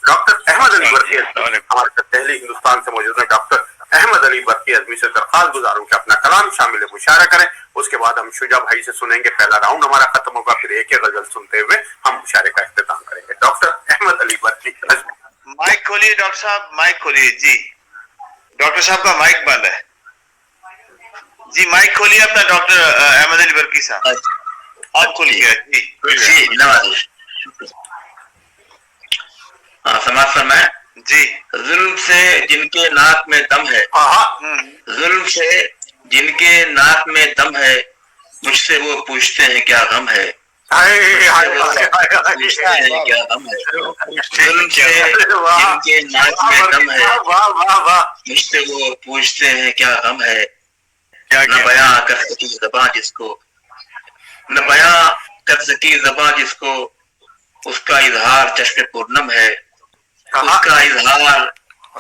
Doctor Ahmad علی برقی ہمارے ساتھ دہلی ہندوستان سے موجود ہیں. ڈاکٹر احمد علی برقی ازمی سے درخواست گزاروں کہ اپنا کلام شامل مشاعرہ کریں. اس کے بعد ہم شجاع بھائی سے سنیں گے. پہلا راؤنڈ ہمارا ختم ہوگا, پھر ایک ایک غزل سنتے ہوئے ہم مشاعرے کا اختتام کریں گے. ڈاکٹر احمد علی برقی ازمی. مائک کھولیے ڈاکٹر صاحب, مائک کھولیے. جی ڈاکٹر صاحب کا مائک بند ہے. جی مائک کھولیے اپنا ڈاکٹر احمد علی برقی صاحب, آپ کھول گیا. جی نوازش. سماعت فرمائیں. جی ظلم سے جن کے ناک میں دم ہے, ظلم سے جن کے ناک میں دم ہے, مجھ سے وہ پوچھتے ہیں کیا غم ہے, پوچھتے ہیں کیا غم ہے. ظلم سے جن کے ناک میں دم ہے, مجھ سے وہ پوچھتے ہیں کیا غم ہے. نہ بیاں کر سکی زباں جس کو, نہ بیاں کر سکی زباں جس کو, اس کا اظہار چشم پورنم ہے, اس کا اظہار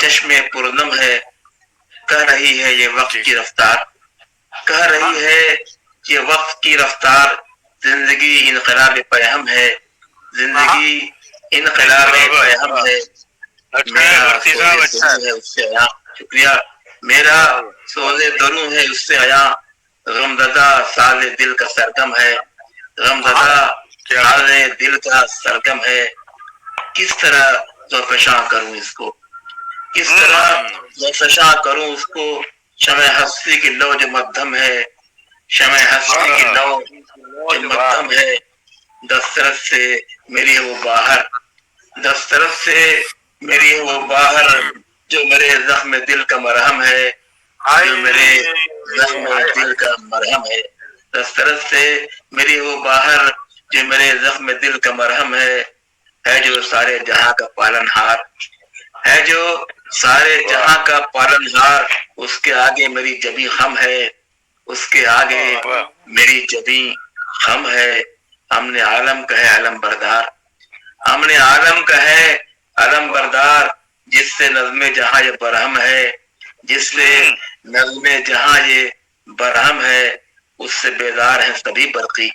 چشم پورنم ہے. کہہ رہی ہے یہ وقت کی رفتار, کہہ رہی ہے یہ وقت کی رفتار. زندگی انقلاب پیہم ہے, زندگی انقلاب پیہم ہے. میرا سوز ہے اس سے عیاں, شکریہ. میرا سوز دروں ہے اس سے عیاں, غمزدہ ساز دل کا سرگم ہے, غمزدہ ساز دل کا سرگم ہے. کس طرح زوفشاں کروں اس کو, کس طرح زوفشاں کروں اس کو. شمع ہستی کی لو جو مدھم ہے, شمع ہستی کی لو جو مدھم ہے. دسترس سے میری ہے وہ باہر, دسترس سے میری ہے وہ باہر, جو میرے زخم دل کا مرہم ہے, جو میرے زخم دل کا مرہم ہے. دسترس سے میری ہے وہ باہر, جو میرے زخم دل کا مرہم ہے. ہے جو سارے جہاں کا پالن ہار, ہے جو سارے جہاں کا پالن ہار. اس کے آگے میری جبیں خم ہے, اس کے آگے میری جبیں خم ہے. ہم نے عالم کا ہے علم بردار, ہم نے عالم کا ہے علم بردار. جس سے نظم جہاں یہ برہم ہے, جس سے نظم جہاں یہ برہم ہے. اس سے بیدار ہیں سبھی برقی,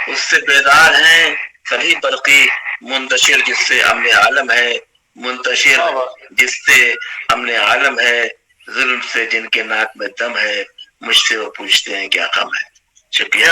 اس سے بیدار ہیں سبھی برقی. منتشر جس سے امن عالم ہے, منتشر جس سے امن عالم ہے. ظلم سے جن کے ناک میں دم ہے, مجھ سے وہ پوچھتے ہیں کیا غم ہے. شکریہ.